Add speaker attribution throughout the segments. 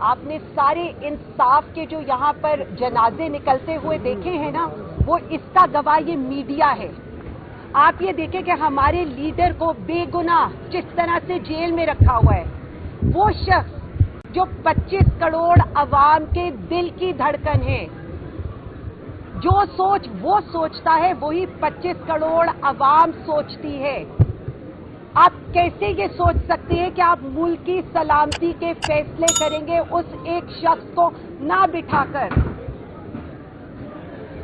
Speaker 1: آپ نے سارے انصاف کے جو یہاں پر جنازے نکلتے ہوئے دیکھے ہیں نا، وہ اس کا گواہ یہ میڈیا ہے۔ آپ یہ دیکھیں کہ ہمارے لیڈر کو بے گناہ جس طرح سے جیل میں رکھا ہوا ہے، وہ شخص جو 25 کروڑ عوام کے دل کی دھڑکن ہے، جو سوچ وہ سوچتا ہے وہی 25 کروڑ عوام سوچتی ہے۔ آپ کیسے یہ سوچ سکتے ہیں کہ آپ ملک کی سلامتی کے فیصلے کریں گے اس ایک شخص کو نہ بٹھا کر؟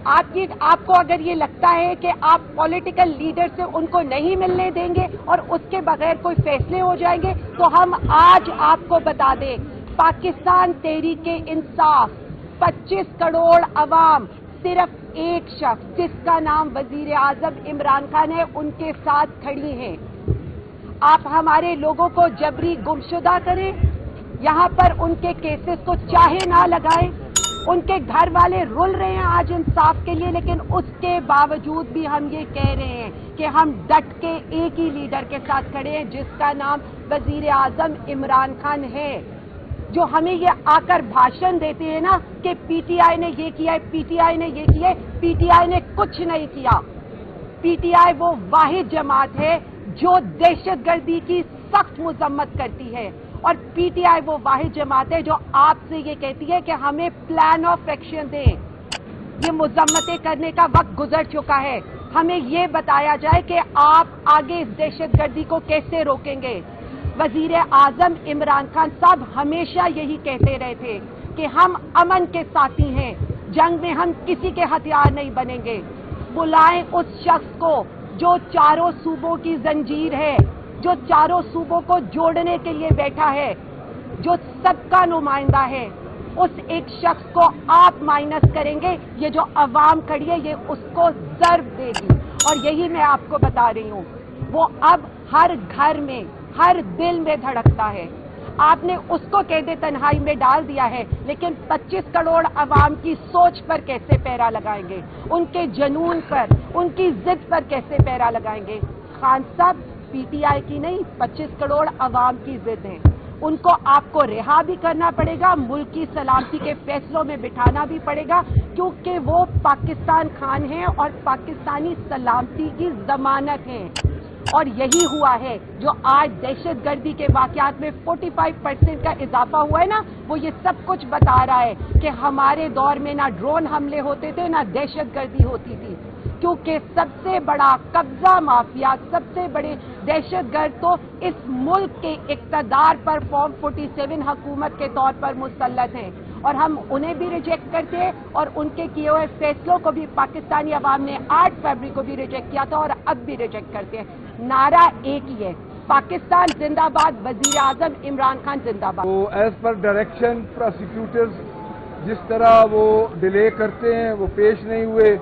Speaker 1: آپ کو اگر یہ لگتا ہے کہ آپ پولیٹیکل لیڈر سے ان کو نہیں ملنے دیں گے اور اس کے بغیر کوئی فیصلے ہو جائیں گے، تو ہم آج آپ کو بتا دیں، پاکستان تحریک انصاف 25 کروڑ عوام صرف ایک شخص جس کا نام وزیر اعظم عمران خان ہے ان کے ساتھ کھڑی ہیں۔ آپ ہمارے لوگوں کو جبری گمشدہ کریں، یہاں پر ان کے کیسز کو چاہے نہ لگائیں، ان کے گھر والے رول رہے ہیں آج انصاف کے لیے، لیکن اس کے باوجود بھی ہم یہ کہہ رہے ہیں کہ ہم ڈٹ کے ایک ہی لیڈر کے ساتھ کھڑے ہیں جس کا نام وزیر اعظم عمران خان ہے۔ جو ہمیں یہ آ کر بھاشن دیتے ہیں نا کہ پی ٹی آئی نے یہ کیا ہے، پی ٹی آئی نے یہ کیا ہے، پی ٹی آئی نے کچھ نہیں کیا۔ پی ٹی آئی وہ واحد جماعت ہے جو دہشت گردی کی سخت مذمت کرتی ہے، اور پی ٹی آئی وہ واحد جماعت ہے جو آپ سے یہ کہتی ہے کہ ہمیں پلان آف ایکشن دیں۔ یہ مذمتیں کرنے کا وقت گزر چکا ہے، ہمیں یہ بتایا جائے کہ آپ آگے اس دہشت گردی کو کیسے روکیں گے۔ وزیر اعظم عمران خان صاحب ہمیشہ یہی کہتے رہے تھے کہ ہم امن کے ساتھی ہیں، جنگ میں ہم کسی کے ہتھیار نہیں بنیں گے۔ بلائیں اس شخص کو جو چاروں صوبوں کی زنجیر ہے، جو چاروں صوبوں کو جوڑنے کے لیے بیٹھا ہے، جو سب کا نمائندہ ہے، اس ایک شخص کو آپ مائنس کریں گے، یہ جو عوام کھڑی ہے یہ اس کو ضرب دے گی، اور یہی میں آپ کو بتا رہی ہوں۔ وہ اب ہر گھر میں، ہر دل میں دھڑکتا ہے۔ آپ نے اس کو قید تنہائی میں ڈال دیا ہے، لیکن 25 کروڑ عوام کی سوچ پر کیسے پیرا لگائیں گے، ان کے جنون پر، ان کی ضد پر کیسے پیرا لگائیں گے؟ خان صاحب پی ٹی آئی کی نہیں، 25 کروڑ عوام کی ضد ہیں، ان کو آپ کو رہا بھی کرنا پڑے گا، ملک کی سلامتی کے فیصلوں میں بٹھانا بھی پڑے گا، کیونکہ وہ پاکستان خان ہیں اور پاکستانی سلامتی کی ضمانت ہیں۔ اور یہی ہوا ہے جو آج دہشت گردی کے واقعات میں 45% کا اضافہ ہوا ہے نا، وہ یہ سب کچھ بتا رہا ہے کہ ہمارے دور میں نہ ڈرون حملے ہوتے تھے، نہ دہشت گردی ہوتی تھی، کیونکہ سب سے بڑا قبضہ مافیا، سب سے بڑے دہشت گرد تو اس ملک کے اقتدار پر فارم 47 حکومت کے طور پر مسلط ہیں، اور ہم انہیں بھی ریجیکٹ کرتے ہیں، اور ان کے کیے ہوئے فیصلوں کو بھی پاکستانی عوام نے 8 فروری کو بھی ریجیکٹ کیا تھا اور اب بھی ریجیکٹ کرتے ہیں۔ نعرہ ایک ہی ہے، پاکستان زندہ باد، وزیر اعظم عمران خان زندہ باد۔
Speaker 2: تو ایز پر ڈائریکشن پروسیکیوٹرز جس طرح وہ ڈیلے کرتے ہیں، وہ پیش نہیں ہوئے،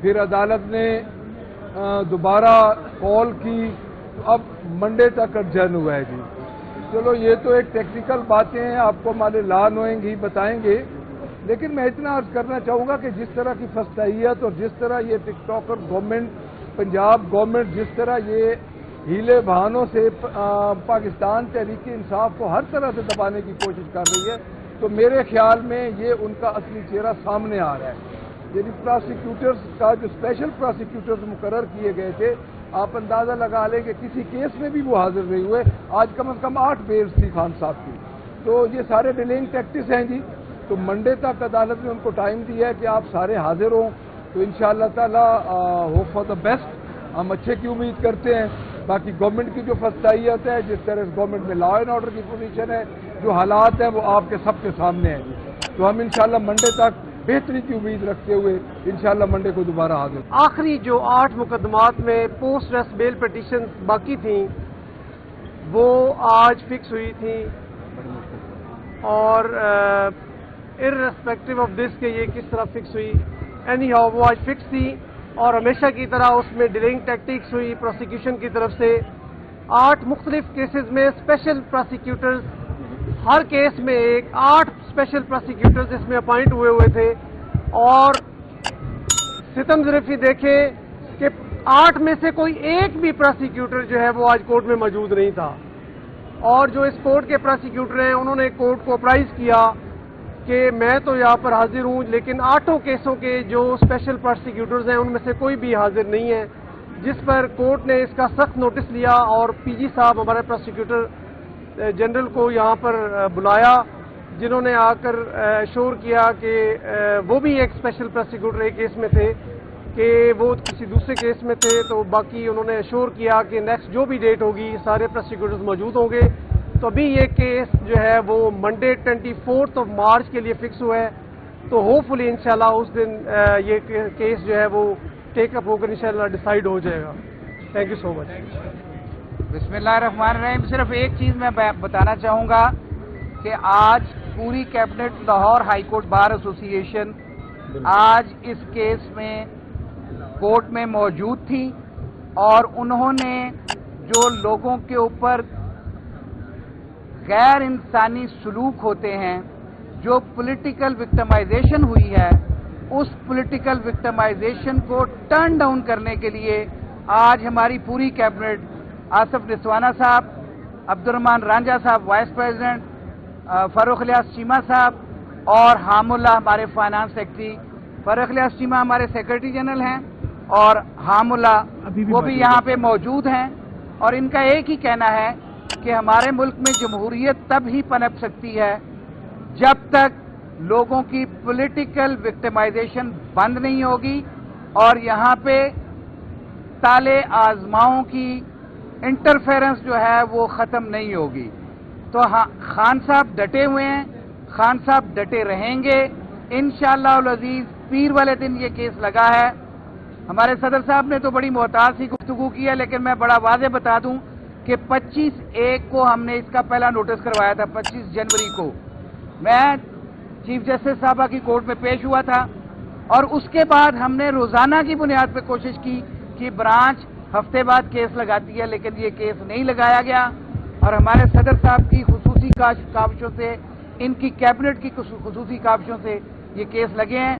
Speaker 2: پھر عدالت نے دوبارہ کال کی، اب منڈے تک ایڈجرن ہوا ہے جی۔ چلو یہ تو ایک ٹیکنیکل باتیں ہیں، آپ کو ہمارے لا نوئنگ ہی بتائیں گے، لیکن میں اتنا عرض کرنا چاہوں گا کہ جس طرح کی فسطائیت اور جس طرح یہ ٹک ٹاکر گورنمنٹ، پنجاب گورنمنٹ جس طرح یہ ہیلے بہانوں سے پاکستان تحریک انصاف کو ہر طرح سے دبانے کی کوشش کر رہی ہے، تو میرے خیال میں یہ ان کا اصلی چہرہ سامنے آ رہا ہے۔ یعنی پراسیکیوٹرز کا جو اسپیشل پراسیکیوٹرز مقرر کیے گئے تھے، آپ اندازہ لگا لیں کہ کسی کیس میں بھی وہ حاضر نہیں ہوئے، آج کم از کم 8 بیلز تھی خان صاحب کی۔ تو یہ سارے ڈیلنگ ٹیکٹس ہیں جی، تو منڈے تک عدالت نے ان کو ٹائم دیا ہے کہ آپ سارے حاضر ہوں، تو انشاءاللہ تعالی ہوپ فار دا بیسٹ، ہم اچھے کی امید کرتے ہیں۔ باقی گورنمنٹ کی جو فسطائیت ہے، جس طرح اس گورنمنٹ میں لا اینڈ آرڈر کی پوزیشن ہے، جو حالات ہیں وہ آپ کے سب کے سامنے ہیں، تو ہم انشاءاللہ منڈے تک بہتری کی امید رکھتے ہوئے انشاءاللہ منڈے کو دوبارہ حاضر۔
Speaker 3: آخری جو 8 مقدمات میں پوسٹ ریسٹ بیل پٹیشن باقی تھیں وہ آج فکس ہوئی تھیں، اور ارریسپیکٹو آف دس کہ یہ کس طرح فکس ہوئی، اینی ہاؤ وہ آج فکس تھی، اور ہمیشہ کی طرح اس میں ڈیلنگ ٹیکٹکس ہوئی پروسیکیوشن کی طرف سے۔ 8 مختلف کیسز میں اسپیشل پروسیکیوٹرز، ہر کیس میں 8 اسپیشل پروسیکیوٹرز اس میں اپائنٹ ہوئے تھے، اور ستم ظریفی دیکھیں کہ 8 میں سے کوئی ایک بھی پروسیکیوٹر جو ہے وہ آج کورٹ میں موجود نہیں تھا، اور جو اس کورٹ کے پروسیکیوٹر ہیں انہوں نے کورٹ کو اپرائز کیا کہ میں تو یہاں پر حاضر ہوں، لیکن 8 کیسوں کے جو اسپیشل پروسیکیوٹرز ہیں ان میں سے کوئی بھی حاضر نہیں ہے، جس پر کورٹ نے اس کا سخت نوٹس لیا اور پی جی صاحب ہمارے پروسیکیوٹر جنرل کو یہاں پر بلایا، جنہوں نے آ کر ایشور کیا کہ وہ بھی ایک اسپیشل پروسیکیوٹر ایک کیس میں تھے کہ وہ کسی دوسرے کیس میں تھے، تو باقی انہوں نے ایشور کیا کہ نیکسٹ جو بھی ڈیٹ ہوگی سارے پروسیکیوٹرز موجود ہوں گے۔ تو ابھی یہ کیس جو ہے وہ منڈے 24 مارچ کے لیے فکس ہوا ہے، تو ہوپ فلی انشاءاللہ اس دن یہ کیس جو ہے وہ ٹیک اپ ہو کر انشاءاللہ ڈیسائیڈ ہو جائے گا۔ تھینک یو سو مچ۔
Speaker 4: بسم اللہ الرحمن الرحیم۔ صرف ایک چیز میں بتانا چاہوں گا کہ آج پوری cabinet Lahore high court bar ایسوسی ایشن آج اس کیس میں کورٹ میں موجود تھی، اور انہوں نے جو لوگوں کے اوپر غیر انسانی سلوک ہوتے ہیں، جو پولیٹیکل وکٹمائزیشن ہوئی ہے، اس پولیٹیکل وکٹمائزیشن کو ٹرن ڈاؤن کرنے کے لیے آج ہماری پوری کیبنٹ آصف نسوانہ صاحب، عبد الرحمان رانجھا صاحب وائس پریزیڈنٹ، فاروق الیاس چیمہ صاحب اور حام اللہ ہمارے فائنانس سیکرٹری، فاروق الیاس چیمہ ہمارے سیکرٹری جنرل ہیں اور حام اللہ وہ بھی یہاں پہ موجود ہیں، اور ان کا ایک ہی کہنا ہے کہ ہمارے ملک میں جمہوریت تب ہی پنپ سکتی ہے جب تک لوگوں کی پولیٹیکل وکٹمائزیشن بند نہیں ہوگی اور یہاں پہ تالے آزماؤں کی انٹرفیرنس جو ہے وہ ختم نہیں ہوگی۔ تو خان صاحب ڈٹے ہوئے ہیں، خان صاحب ڈٹے رہیں گے انشاءاللہ العزیز۔ پیر والے دن یہ کیس لگا ہے۔ ہمارے صدر صاحب نے تو بڑی محتاط سی گفتگو کی ہے، لیکن میں بڑا واضح بتا دوں کہ 25/1 کو ہم نے اس کا پہلا نوٹس کروایا تھا، 25 جنوری کو میں چیف جسٹس صاحبہ کی کورٹ میں پیش ہوا تھا، اور اس کے بعد ہم نے روزانہ کی بنیاد پہ کوشش کی کہ برانچ ہفتے بعد کیس لگاتی ہے، لیکن یہ کیس نہیں لگایا گیا، اور ہمارے صدر صاحب کی خصوصی کاوشوں سے، ان کی کیبنٹ کی خصوصی کاوشوں سے یہ کیس لگے ہیں۔